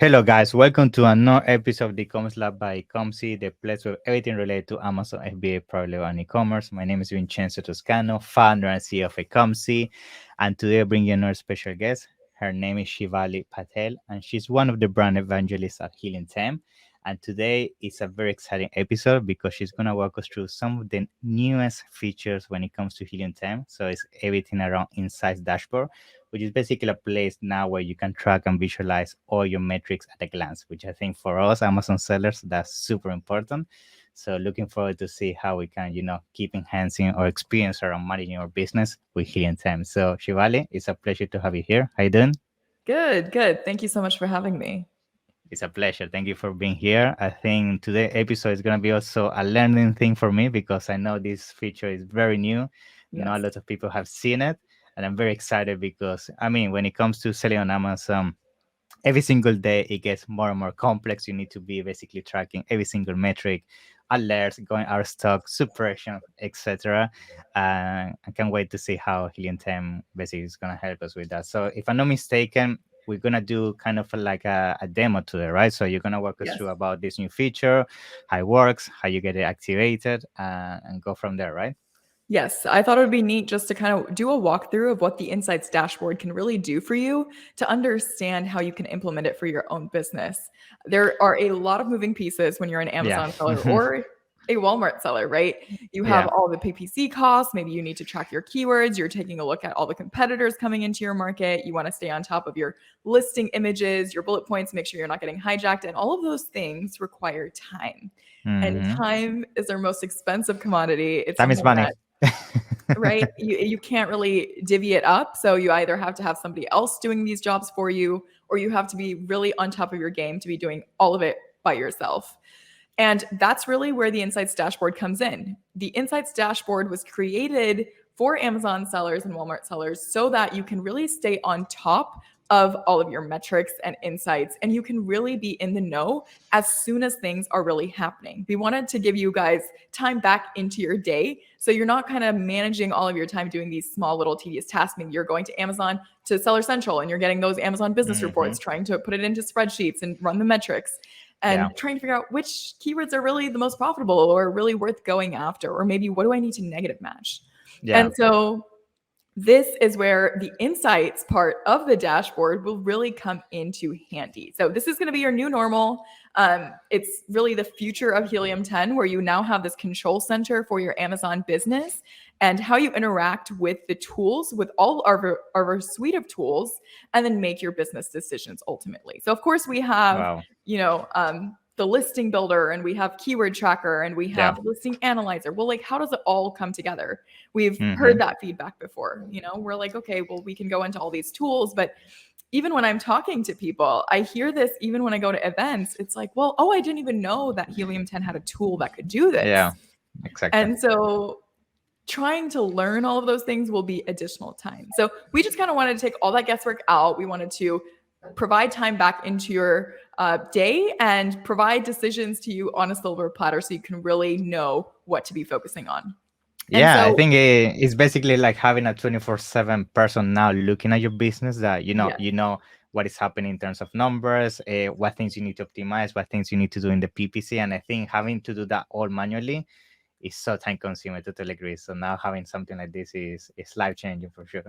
Hello, guys. Welcome to another episode of the e-commerce lab by Ecomcy, the place with everything related to Amazon, FBA, private label, and e-commerce. My name is Vincenzo Toscano, founder and CEO of Ecomcy, and today I bring you another special guest. Her name is Shivali Patel, and she's one of the brand evangelists at Helium10. And today is a very exciting episode because she's going to walk us through some of the newest features when it comes to Helium10. So it's everything around Insights Dashboard, which is basically a place now where you can track and visualize all your metrics at a glance, which I think for us Amazon sellers, that's super important. So looking forward to see how we can, keep enhancing our experience around managing our business with Helium10. So Shivali, it's a pleasure to have you here. How you doing? Good, good. Thank you so much for having me. It's a pleasure. Thank you for being here. I think today's episode is going to be also a learning thing for me because I know this feature is very new. Not a Yes. lot of people have seen it. And I'm very excited because, I mean, when it comes to selling on Amazon, every single day it gets more and more complex. You need to be basically tracking every single metric, alerts, going out of stock, suppression, etc. I can't wait to see how Helium10 basically is going to help us with that. So if I'm not mistaken, we're going to do kind of like a demo today, right? So you're going to walk us Yes. through about this new feature, how it works, how you get it activated, and go from there, right? Yes, I thought it would be neat just to kind of do a walkthrough of what the Insights dashboard can really do for you to understand how you can implement it for your own business. There are a lot of moving pieces when you're an Yeah. Amazon seller or a Walmart seller, right? You have Yeah. all the PPC costs. Maybe you need to track your keywords. You're taking a look at all the competitors coming into your market. You want to stay on top of your listing images, your bullet points, make sure you're not getting hijacked. And all of those things require time. And Hmm. time is our most expensive commodity. It's Time is something money. that, right, you can't really divvy it up. So you either have to have somebody else doing these jobs for you, or you have to be really on top of your game to be doing all of it by yourself. And that's really where the Insights dashboard comes in. The Insights dashboard was created for Amazon sellers and Walmart sellers so that you can really stay on top of all of your metrics and insights, and you can really be in the know as soon as things are really happening. We wanted to give you guys time back into your day so you're not kind of managing all of your time doing these small little tedious tasks. Maybe you're going to Amazon to Seller Central and you're getting those Amazon business Hmm. reports, trying to put it into spreadsheets and run the metrics Yeah. and trying to figure out which keywords are really the most profitable or really worth going after, or maybe what do I need to negative match. Yeah. And so this is where the insights part of the dashboard will really come into handy. So this is going to be your new normal. It's really the future of Helium10, where you now have this control center for your Amazon business and how you interact with the tools, with all our suite of tools, and then make your business decisions ultimately. So of course we have, Wow. the listing builder, and we have keyword tracker, and we Yeah. have listing analyzer. Well, like, how does it all come together? We've Hmm. heard that feedback before. We're like, okay, well, we can go into all these tools, but even when I'm talking to people, I hear this even when I go to events. It's like, well, oh, I didn't even know that Helium10 had a tool that could do Yeah. this. Exactly. And so trying to learn all of those things will be additional time. So we just kind of wanted to take all that guesswork out. We wanted to provide time back into your day and provide decisions to you on a silver platter so you can really know what to be focusing on. And Yeah, I so, think it's basically like having a 24/7 person now looking at your business that yes. you know what is happening in terms of numbers, what things you need to optimize, what things you need to do in the PPC. And I think having to do that all manually is so time consuming. I totally agree. So now having something like this is life changing for sure.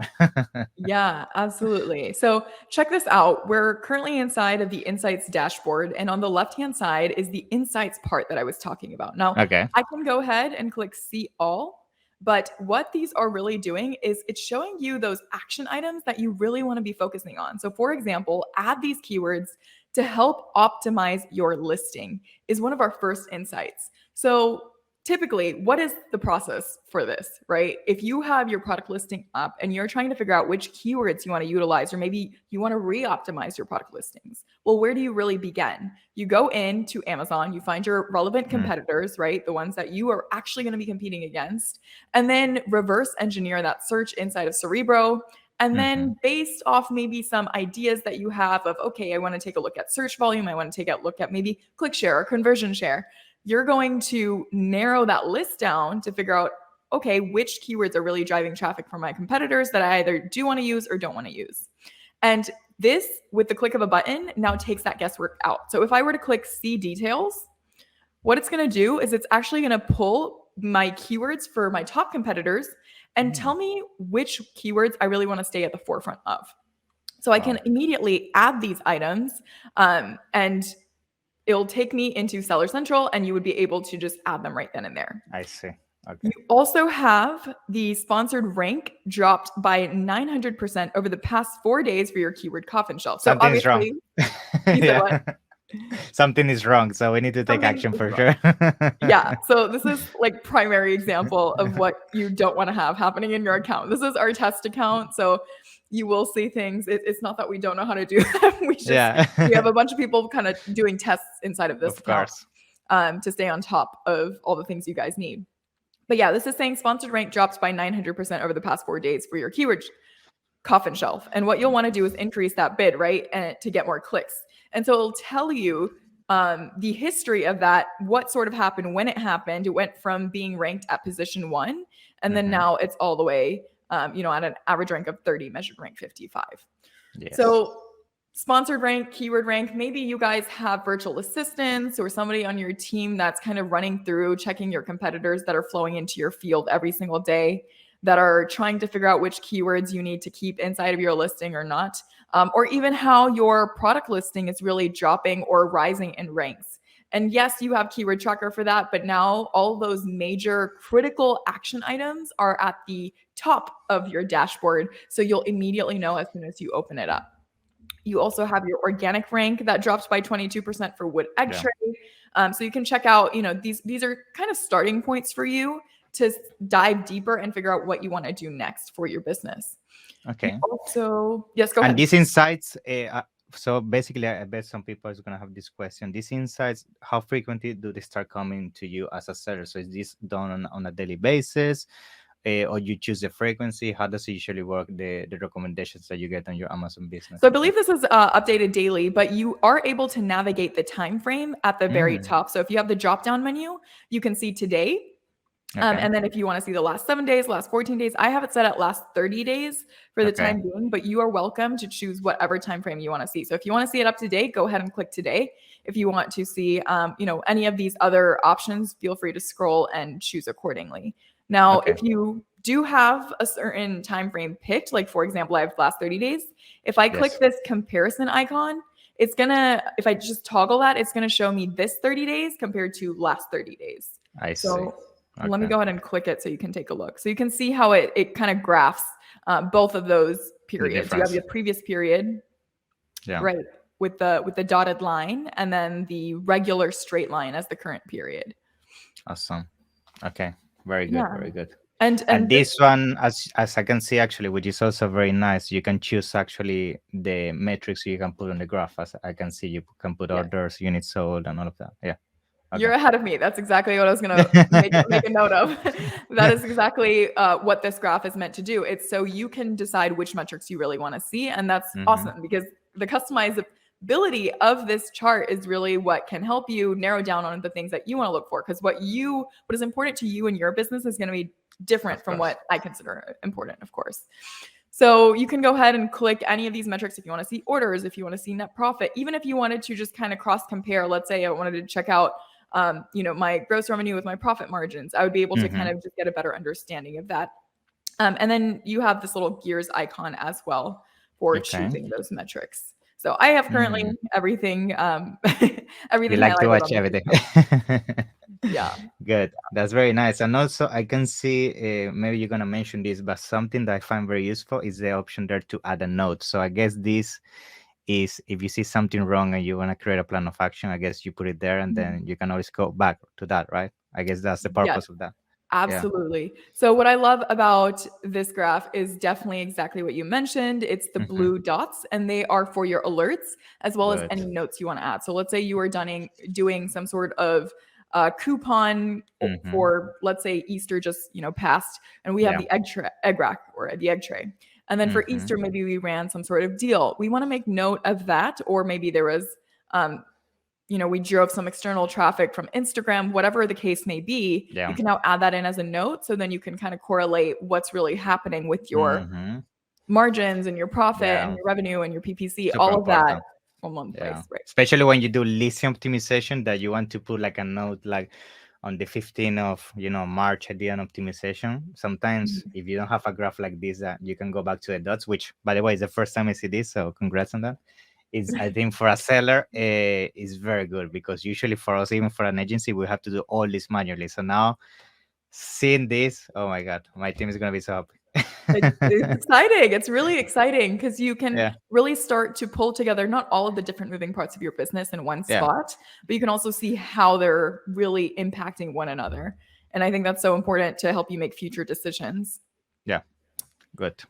Yeah, absolutely. So check this out. We're currently inside of the Insights dashboard, and on the left-hand side is the Insights part that I was talking about. Now, Okay. I can go ahead and click See All, but what these are really doing is it's showing you those action items that you really want to be focusing on. So, for example, add these keywords to help optimize your listing is one of our first insights. So typically, what is the process for this, right? If you have your product listing up and you're trying to figure out which keywords you want to utilize, or maybe you want to re-optimize your product listings, well, where do you really begin? You go into Amazon, you find your relevant Mm. competitors, right? The ones that you are actually going to be competing against, and then reverse engineer that search inside of Cerebro. And Hmm. then based off maybe some ideas that you have of, okay, I want to take a look at search volume, I want to take a look at maybe click share or conversion share, you're going to narrow that list down to figure out, okay, which keywords are really driving traffic for my competitors that I either do want to use or don't want to use. And This, with the click of a button, now takes that guesswork out. So if I were to click see details, what it's going to do is it's actually going to pull my keywords for my top competitors and tell me which keywords I really want to stay at the forefront of. So I can immediately add these items, and it'll take me into Seller Central, and you would be able to just add them right then and there. I see. Okay. You also have the sponsored rank dropped by 900% over the past 4 days for your keyword coffin shelf. So Something's wrong. You said what? Something is wrong, so we need to take action for sure. Yeah, so this is like primary example of what you don't want to have happening in your account. This is our test account, so you will see things. It's not that we don't know how to do them. We have a bunch of people kind of doing tests inside of this account to stay on top of all the things you guys need. But yeah, this is saying sponsored rank drops by 900% over the past 4 days for your keyword coffin shelf. And what you'll want to do is increase that bid, right? And to get more clicks. And so it'll tell you the history of that, what sort of happened, when it happened. It went from being ranked at position 1, and then now it's all the way, at an average rank of 30, measured rank 55. Yes. So sponsored rank, keyword rank, maybe you guys have virtual assistants or somebody on your team that's kind of running through, checking your competitors that are flowing into your field every single day, that are trying to figure out which keywords you need to keep inside of your listing or not, or even how your product listing is really dropping or rising in ranks. And yes, you have Keyword Tracker for that, but now all those major critical action items are at the top of your dashboard, so you'll immediately know as soon as you open it up. You also have your organic rank that drops by 22% for wood egg tray. So you can check out, these are kind of starting points for you to dive deeper and figure out what you want to do next for your business. Okay. Also, yes, go ahead. And these insights, so basically, I bet some people are going to have this question. These insights, how frequently do they start coming to you as a seller? So is this done on a daily basis? Or you choose the frequency? How does it usually work, the recommendations that you get on your Amazon business? So I believe this is updated daily, but you are able to navigate the time frame at the very top. So if you have the drop-down menu, you can see today. And then if you want to see the last 7 days, last 14 days, I have it set at last 30 days for the time being, but you are welcome to choose whatever time frame you want to see. So if you want to see it up to date, go ahead and click today. If you want to see, any of these other options, feel free to scroll and choose accordingly. Now, if you do have a certain time frame picked, like for example, I have last 30 days. If I click this comparison icon, it's gonna, if I just toggle that, it's gonna show me this 30 days compared to last 30 days. I see. Let me go ahead and click it so you can take a look. So you can see how it kind of graphs both of those periods. You have your previous period, right, with the dotted line, and then the regular straight line as the current period. Awesome. Okay. Very good. Very good. And this one, as I can see, actually, which is also very nice, you can choose actually the metrics you can put on the graph. As I can see, you can put orders, units sold, and all of that. Yeah. Okay. You're ahead of me. That's exactly what I was going to make a note of. That is exactly what this graph is meant to do. It's so you can decide which metrics you really want to see. And that's awesome, because the customizability of this chart is really what can help you narrow down on the things that you want to look for. Because what is important to you in your business is going to be different from what I consider important, of course. So you can go ahead and click any of these metrics if you want to see orders, if you want to see net profit, even if you wanted to just kind of cross compare. Let's say I wanted to check out my gross revenue with my profit margins. I would be able to kind of just get a better understanding of that. And then you have this little gears icon as well for choosing those metrics. So I have currently everything. Everything. You like to watch everything. Yeah. Good. That's very nice. And also I can see, maybe you're going to mention this, but something that I find very useful is the option there to add a note. So I guess this is, if you see something wrong and you want to create a plan of action, I guess you put it there, and then you can always go back to that, right? I guess that's the purpose of that. Absolutely. Yeah. So what I love about this graph is definitely exactly what you mentioned. It's the blue dots, and they are for your alerts as well as any notes you want to add. So let's say you are doing some sort of coupon for, let's say, Easter just passed, and we have the egg rack or the egg tray. And then for Easter, maybe we ran some sort of deal. We want to make note of that. Or maybe there was, we drove some external traffic from Instagram, whatever the case may be. You can now add that in as a note. So then you can kind of correlate what's really happening with your margins and your profit and Yeah. your revenue and your PPC, Super all of that important. in one Yeah. place, right? Especially when you do listing optimization that you want to put like a note like on the 15th of March at the end optimization. Sometimes Mhm. if you don't have a graph like this, you can go back to the dots, which by the way is the first time I see this, so congrats on that. Is I think for a seller is very good because usually for us, even for an agency, we have to do all this manually. So now seeing this, oh my god, my team is gonna be so It's happy. exciting. It's really exciting because you can Yeah, really start to pull together not all of the different moving parts of your business in one yeah, spot, but you can also see how they're really impacting one another. And I think that's so important to help you make future decisions. yeah, good.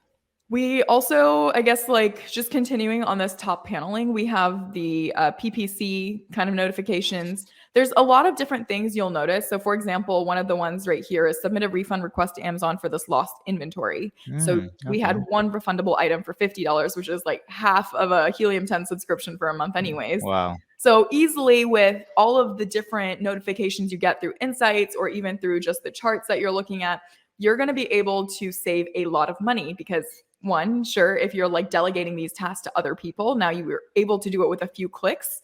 We also, I guess, like just continuing on this top paneling, we have the PPC kind of notifications. There's a lot of different things you'll notice. So, for example, one of the ones right here is submit a refund request to Amazon for this lost inventory. So, we had Okay. one refundable item for $50, which is like half of a Helium10 subscription for a month, anyways. Wow. So, easily with all of the different notifications you get through insights or even through just the charts that you're looking at, you're going to be able to save a lot of money because one, sure, if you're like delegating these tasks to other people, now you were able to do it with a few clicks.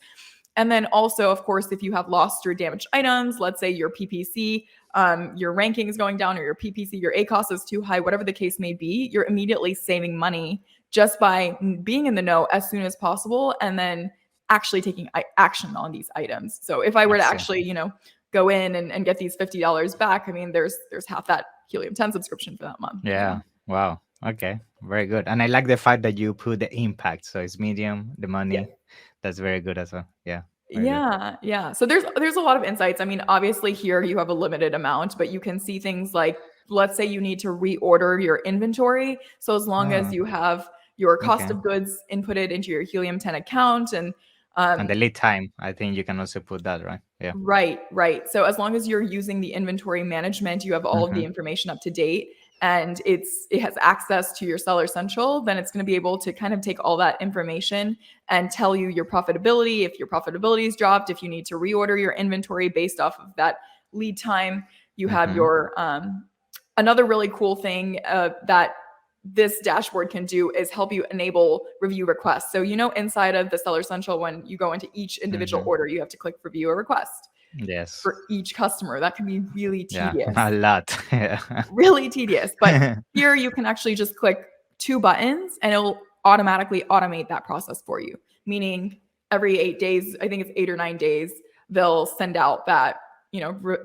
And then also, of course, if you have lost or damaged items, let's say your PPC, your ranking is going down, or your PPC, your ACOS is too high, whatever the case may be, you're immediately saving money just by being in the know as soon as possible and then actually taking action on these items. So if I I were to see. actually, go in and get these $50 back, I mean, there's half that Helium10 subscription for that month. Yeah. Wow. Okay. Very good. And I like the fact that you put the impact. So it's medium, the Yeah. money. That's very good as well. Yeah. Very good. Yeah, yeah. So there's a lot of insights. I mean, obviously here you have a limited amount, but you can see things like let's say you need to reorder your inventory. So as long as Oh, you have your cost okay. of goods inputted into your Helium10 account and And the lead time, I think you can also put that, right? Yeah. right. So as long as you're using the inventory management, you have all of Mm-hmm. the information up to date and it has access to your Seller Central, then it's going to be able to kind of take all that information and tell you your profitability, if your profitability is dropped, if you need to reorder your inventory based off of that lead time. You have Mm-hmm. your another really cool thing that this dashboard can do is help you enable review requests. So, inside of the Seller Central, when you go into each individual Mm-hmm. order, you have to click review a request Yes. for each customer. That can be really Yeah. tedious, A lot. Yeah. really tedious. But here you can actually just click two buttons and it'll automatically automate that process for you. Meaning every 8 days, I think it's 8 or 9 days, they'll send out that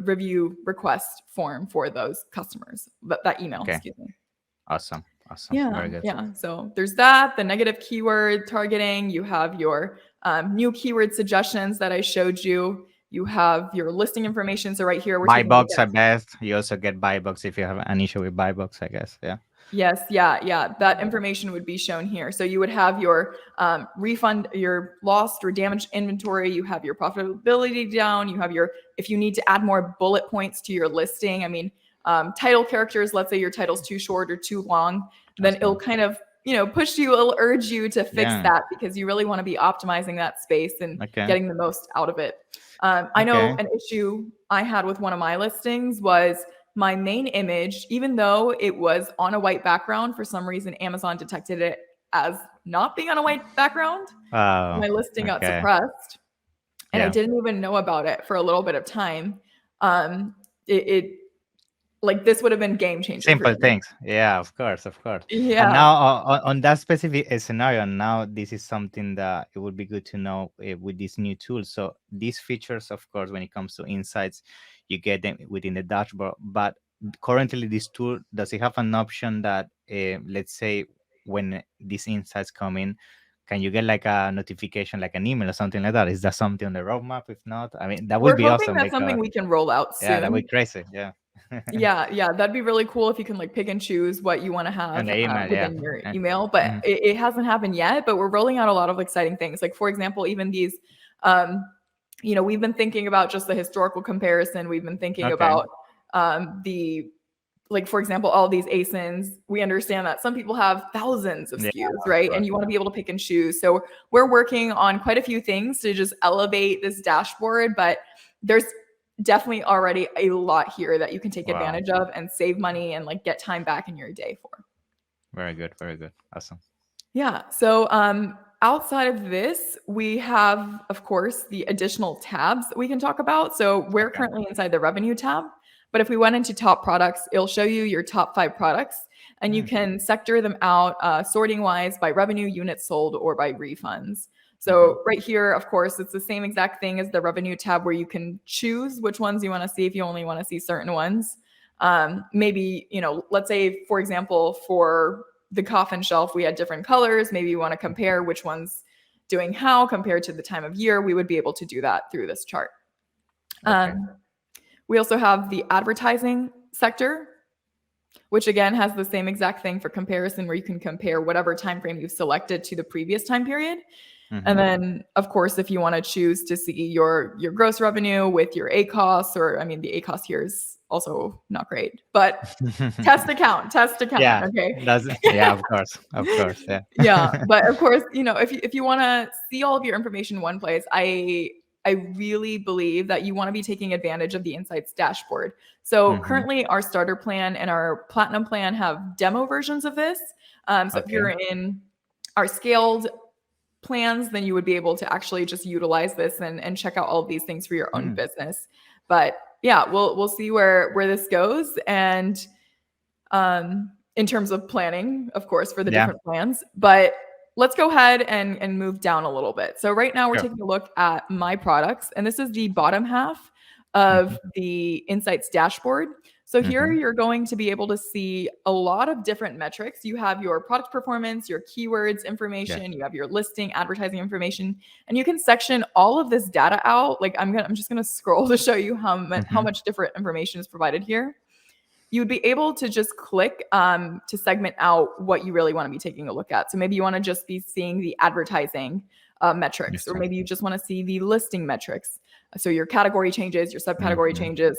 review request form for those customers. That email, Okay. excuse me. Awesome. Awesome. Very Yeah, good. yeah. So there's that, the negative keyword targeting. You have your new keyword suggestions that I showed you. You have your listing information. So right here, we're Buy taking a look box at. at best. You also get buy box if you have an issue with buy box, I guess. Yeah. Yes, yeah. That information would be shown here. So you would have your refund, your lost or damaged inventory. You have your profitability down. You have your, if you need to add more bullet points to your listing. I mean, title characters, let's say your title's too short or too long, then That's it'll good. kind of, push you, it'll urge you to fix Yeah. that because you really want to be optimizing that space and Okay. getting the most out of it. I know Okay. an issue I had with one of my listings was my main image, even though it was on a white background, for some reason, Amazon detected it as not being on a white background. Oh, My listing got okay. suppressed and I Yeah. didn't even know about it for a little bit of time. It like this would have been game changer for Simple me. things. Yeah, of course, of course. And Yeah. now on that specific scenario, now this is something that it would be good to know with this new tool. So these features, of course, when it comes to insights, you get them within the dashboard. But currently, this tool, does it have an option that, let's say, when these insights come in, can you get like a notification, like an email or something like that? Is that something on the roadmap? If not, I mean, that would We're be hoping awesome that's something because we can roll out yeah, that would soon. be crazy. Yeah. Yeah, that'd be really cool if you can like pick and choose what you want to And have the email, yeah. within your email. But Mhm. it hasn't happened yet. But we're rolling out a lot of exciting things. Like for example, even these, um, we've been thinking about just the historical comparison. We've been thinking Okay. about the like for example, all these ASINs. We understand that some people have thousands of Yeah, SKUs, of right? And course. you want to be able to pick and choose. So we're working on quite a few things to just elevate this dashboard. But there's definitely already a lot here that you can take Wow. advantage of and save money and like get time back in your day for. Very good. Very good. Awesome. Yeah. So outside of this, we have, of course, the additional tabs that we can talk about. So we're Okay. currently inside the revenue tab. But if we went into top products, it'll show you your top 5 products, and you Mm. can sector them out sorting wise by revenue, units sold, or by refunds. Mm-hmm. So right here, of course, it's the same exact thing as the revenue tab where you can choose which ones you want to see if you only want to see certain ones. Maybe, let's say, for example, for the coffin shelf, we had different colors. Maybe you want to compare which one's doing how compared to the time of year. We would be able to do that through this chart. Okay. We also have the advertising sector, which again has the same exact thing for comparison, where you can compare whatever time frame you've selected to the previous time period. Mm-hmm. And then, of course, if you want to choose to see your gross revenue with your ACOS, or the ACOS here is also not great, but test account. Yeah. Okay. Yeah, of course. Yeah. Yeah, but of course, if you want to see all of your information in one place, I really believe that you want to be taking advantage of the Insights dashboard. So Mm-hmm. currently our starter plan and our platinum plan have demo versions of this. So if you're in our scaled plans, then you would be able to actually just utilize this and check out all of these things for your own business. But yeah, we'll see where this goes. And in terms of planning, of course, for the different plans. But let's go ahead and move down a little bit. So right now we're taking a look at my products, and this is the bottom half of the Insights dashboard. So here you're going to be able to see a lot of different metrics. You have your product performance, your keywords information, you have your listing, advertising information, and you can section all of this data out. Like I'm just gonna scroll to show you how much different information is provided here. You would be able to just click to segment out what you really want to be taking a look at. So maybe you want to just be seeing the advertising metrics, or maybe you just want to see the listing metrics. So your category changes, your subcategory changes.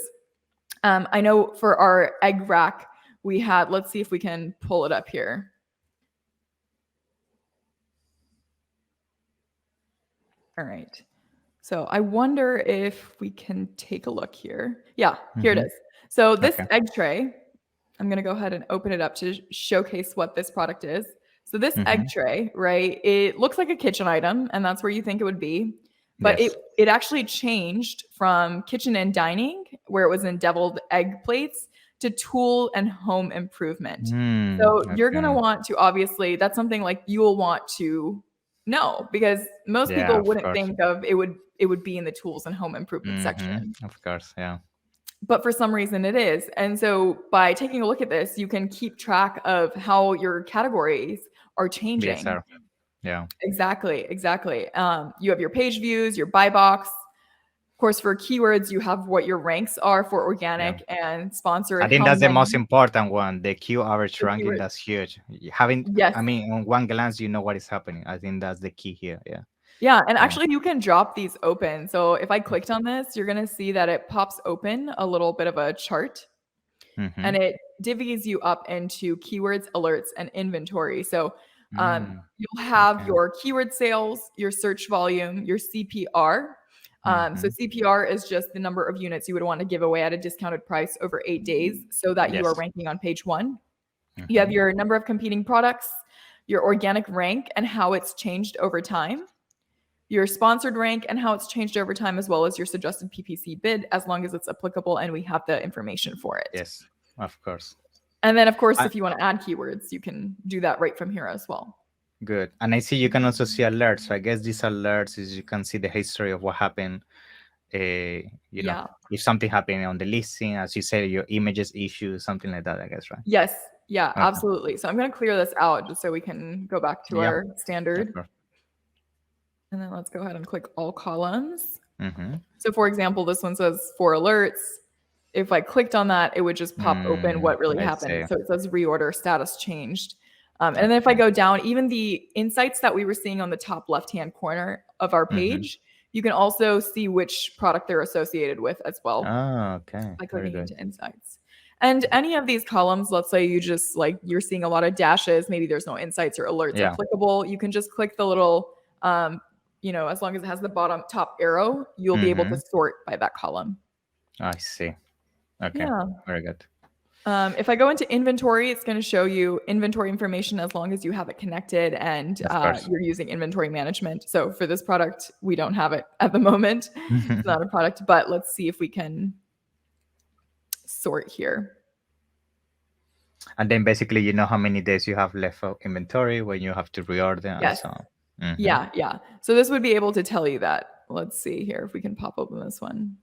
I know for our egg rack, we had, let's see if we can pull it up here. All right. So I wonder if we can take a look here. Yeah, here it is. So this egg tray, I'm going to go ahead and open it up to showcase what this product is. So this egg tray, right, it looks like a kitchen item, and that's where you think it would be. But it actually changed from kitchen and dining, where it was in deviled egg plates, to tool and home improvement. So you're going to want to, obviously, that's something like you will want to know, because most people wouldn't think of it would be in the tools and home improvement section. Of course, yeah. But for some reason it is. And so by taking a look at this, you can keep track of how your categories are changing. Yes, sir. Yeah. Exactly. You have your page views, your buy box. Of course, for keywords, you have what your ranks are for organic and sponsored. I think that's the most important one. The Q average ranking, that's huge. On one glance, you know what is happening. I think that's the key here. Yeah. Yeah, and actually you can drop these open. So if I clicked on this, you're going to see that it pops open a little bit of a chart, and it divvies you up into keywords, alerts, and inventory. So you'll have your keyword sales, your search volume, your CPR. So CPR is just the number of units you would want to give away at a discounted price over 8 days so that you are ranking on page 1. You have your number of competing products, your organic rank and how it's changed over time, your sponsored rank and how it's changed over time, as well as your suggested PPC bid, as long as it's applicable and we have the information for it. Yes, of course. And then, of course, if you want to add keywords, you can do that right from here as well. Good. And I see you can also see alerts. So I guess these alerts is you can see the history of what happened. Know, if something happened on the listing, as you said, your images issue, something like that, I guess, right? Yes. Yeah, absolutely. So I'm going to clear this out just so we can go back to our standard. And then let's go ahead and click all columns. So for example, this one says 4 alerts. If I clicked on that, it would just pop open what really happened. So it says reorder status changed. And then if I go down, even the insights that we were seeing on the top left-hand corner of our page, you can also see which product they're associated with as well. By clicking into insights. And any of these columns, let's say you just you're seeing a lot of dashes, maybe there's no insights or alerts applicable. You can just click the little, as long as it has the bottom top arrow, you'll be able to sort by that column. I see. Okay. Very good. If I go into inventory, it's going to show you inventory information as long as you have it connected and Of course. you're using inventory management. So for this product, we don't have it at the moment. It's not a product, but let's see if we can sort here. And then basically, you know how many days you have left of inventory when you have to reorder and Yes. so on. Yeah, yeah. So this would be able to tell you that. Let's see here if we can pop open this one.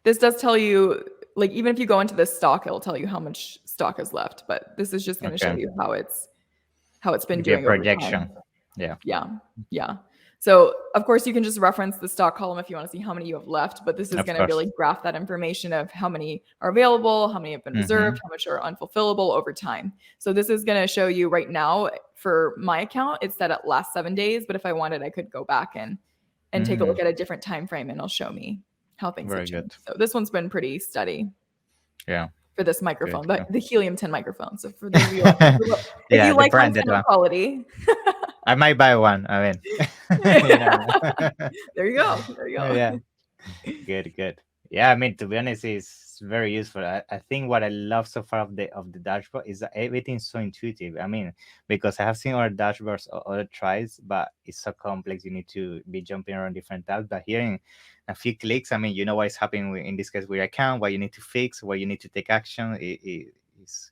This does tell you, like, even if you go into this stock, it'll tell you how much stock is left. But this is just going to show you how it's been Give you a doing over projection. time. Yeah. Yeah, yeah. So of course you can just reference the stock column if you want to see how many you have left, but this is going to really graph that information of how many are available, how many have been reserved, how much are unfulfillable over time. So this is going to show you right now for my account, it's set at last 7 days, but if I wanted, I could go back and take a look at a different time frame and it'll show me how things have changed. So this one's been pretty steady. Yeah. For this microphone, the Helium10 microphone. So for those of you, if you like branded quality, I might buy one. I mean, there you go. There you go. Yeah. Good. Yeah, I mean, to be honest, it's very useful. I think what I love so far of the dashboard is that everything's so intuitive. I mean, because I have seen other dashboards or other tries, but it's so complex. You need to be jumping around different tabs. But here in a few clicks, I mean, you know what is happening in this case with your account, what you need to fix, what you need to take action. It's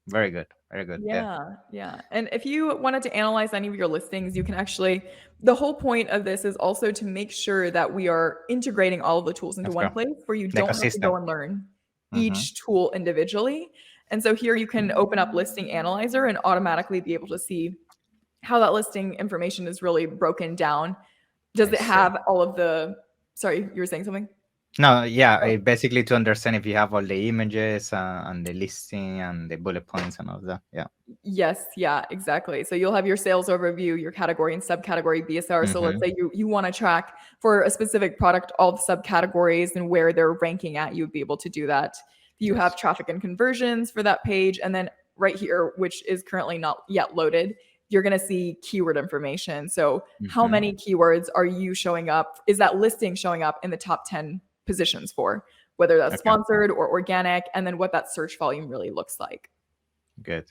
very good. Very good. Yeah. And if you wanted to analyze any of your listings, you can actually, the whole point of this is also to make sure that we are integrating all of the tools into one place where you don't have to go and learn each tool individually. And so here you can open up Listing Analyzer and automatically be able to see how that listing information is really broken down. Does it have all of the, sorry, you were saying something? No, yeah, basically to understand if you have all the images and the listing and the bullet points and all that. Yeah. Yes, yeah, exactly. So you'll have your sales overview, your category and subcategory BSR. So let's say you want to track for a specific product all the subcategories and where they're ranking at, you would be able to do that. You have traffic and conversions for that page. And then right here, which is currently not yet loaded, you're going to see keyword information. So how many keywords are you showing up? Is that listing showing up in the top 10 positions for, whether that's sponsored or organic, and then what that search volume really looks like. Good.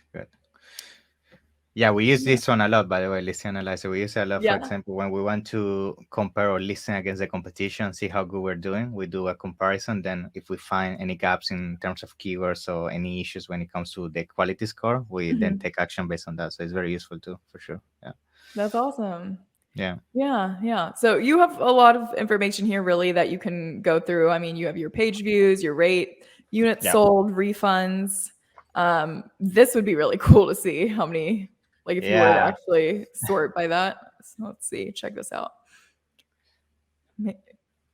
Yeah, we use this one a lot, by the way, listing analyzer. We use it a lot, for example, when we want to compare our listing against the competition, see how good we're doing. We do a comparison. Then if we find any gaps in terms of keywords or any issues when it comes to the quality score, we then take action based on that. So it's very useful too, for sure. Yeah. That's awesome. Yeah. So you have a lot of information here really that you can go through. I mean, you have your page views, your rate, units sold, refunds. This would be really cool to see how many, like if you were to actually sort by that. So let's see, check this out.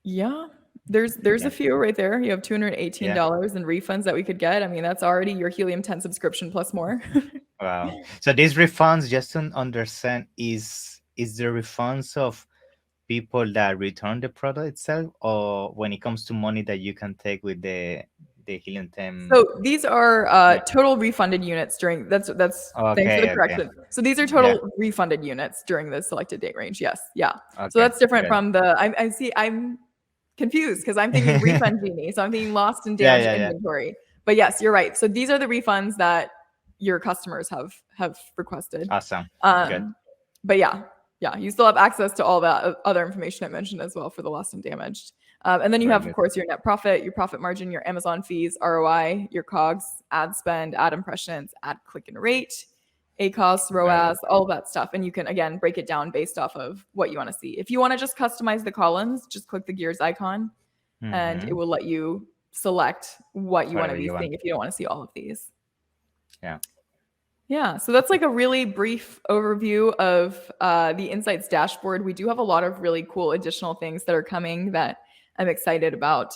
Yeah, there's a few right there. You have $218 in refunds that we could get. I mean, that's already your Helium10 subscription plus more. Wow. So these refunds, just to understand, is the refunds of people that return the product itself, or when it comes to money that you can take with the Helium10? So these are total refunded units during that's thanks for the correction. So these are total refunded units during the selected date range. Yes. Yeah. So that's different from the I see I'm confused because I'm thinking refund genie. So I'm thinking lost and damaged inventory. But yes, you're right. So these are the refunds that your customers have requested. Awesome. Good. But yeah, you still have access to all that other information I mentioned as well for the lost and damaged. And then you have, of course, your net profit, your profit margin, your Amazon fees, ROI, your COGS, ad spend, ad impressions, ad click and rate, ACOS, ROAS, all of that stuff. And you can, again, break it down based off of what you want to see. If you want to just customize the columns, just click the gears icon and it will let you select what you want to be seeing if you don't want to see all of these. Yeah, so that's like a really brief overview of the Insights dashboard. We do have a lot of really cool additional things that are coming that I'm excited about.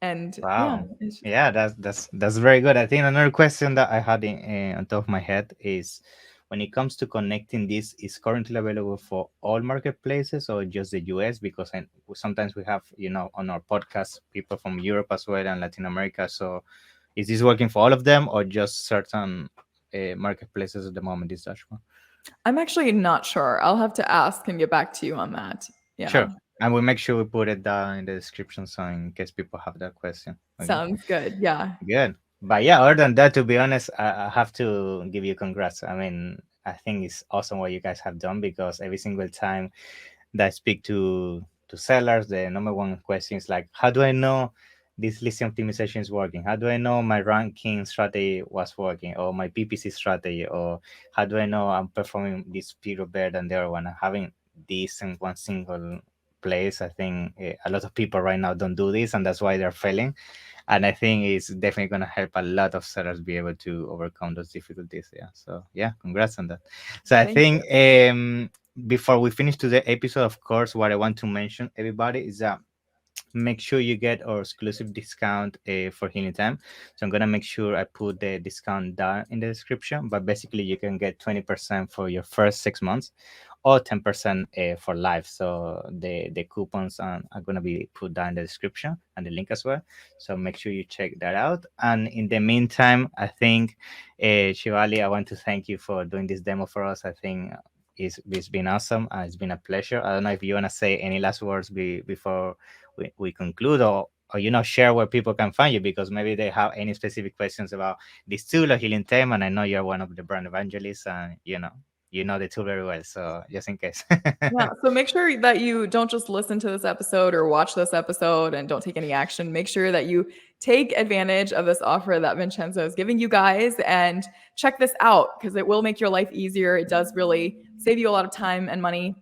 And that's very good. I think another question that I had on top of my head is, when it comes to connecting this, is currently available for all marketplaces or just the US? Because sometimes we have, on our podcast, people from Europe as well and Latin America. So is this working for all of them or just certain marketplaces at the moment, this dashboard? I'm actually not sure. I'll have to ask and get back to you on that. Yeah. Sure. And we'll make sure we put it down in the description so in case people have that question. Okay. Sounds good. Yeah. Good. But yeah, other than that, to be honest, I have to give you congrats. I mean, I think it's awesome what you guys have done because every single time that I speak to sellers, the number one question is like, how do I know this listing optimization is working? How do I know my ranking strategy was working, or my PPC strategy, or how do I know I'm performing this period better than the other one? And having this in one single place, I think a lot of people right now don't do this, and that's why they're failing. And I think it's definitely going to help a lot of sellers be able to overcome those difficulties. Yeah. So yeah, congrats on that. So I Thank think you. before we finish today's episode, of course, what I want to mention everybody is that make sure you get our exclusive discount for Helium10. So I'm gonna make sure I put the discount down in the description. But basically, you can get 20% for your first 6 months, or 10% for life. So the coupons are gonna be put down in the description and the link as well. So make sure you check that out. And in the meantime, I think Shivali, I want to thank you for doing this demo for us. I think it's been awesome. It's been a pleasure. I don't know if you want to say any last words before we conclude, or share where people can find you, because maybe they have any specific questions about this tool or Helium10. And I know you're one of the brand evangelists, and you know the tool very well, so just in case. Yeah. So make sure that you don't just listen to this episode or watch this episode and don't take any action. Make sure that you take advantage of this offer that Vincenzo is giving you guys and check this out because it will make your life easier. It does really save you a lot of time and money.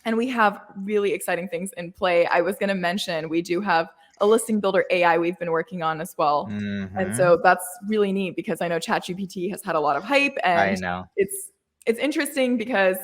And we have really exciting things in play. I was going to mention we do have a listing builder AI we've been working on as well. And Mm-hmm. so that's really neat because I know ChatGPT has had a lot of hype I and know. it's interesting because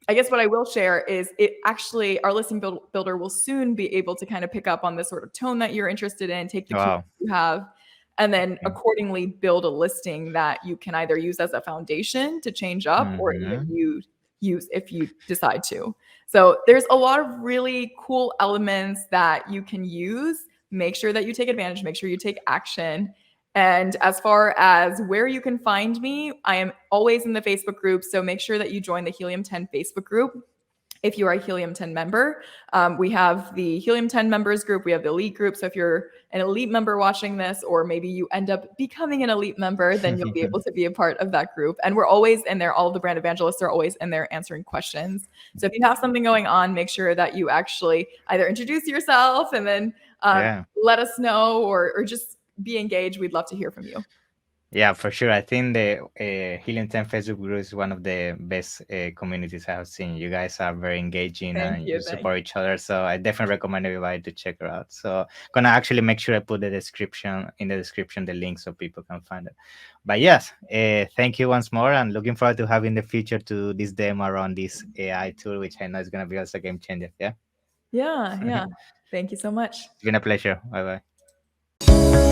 I guess what I will share is it actually, our listing builder will soon be able to kind of pick up on the sort of tone that you're interested in, take the keywords Wow. you have, and then Okay. accordingly build a listing that you can either use as a foundation to change up or even Mm-hmm. use if you decide to. So there's a lot of really cool elements that you can use. Make sure that you take advantage, make sure you take action. And as far as where you can find me, I am always in the Facebook group. So make sure that you join the Helium10 Facebook group if you are a Helium10 member. We have the Helium10 members group. We have the elite group. So if you're an elite member watching this, or maybe you end up becoming an elite member, then you'll be able to be a part of that group. And we're always in there. All of the brand evangelists are always in there answering questions. So if you have something going on, make sure that you actually either introduce yourself and then Yeah. let us know, or just be engaged. We'd love to hear from you. Yeah, for sure. I think the Helium10 Facebook group is one of the best communities I have seen. You guys are very engaging Thank and you. you Thank support each other. So I definitely recommend everybody to check her out. So gonna actually make sure I put the description the link so people can find it. But yes, thank you once more, and looking forward to having the future to this demo around this AI tool, which I know is gonna be also a game changer. Yeah. Yeah, yeah. Thank you so much. It's been a pleasure. Bye bye.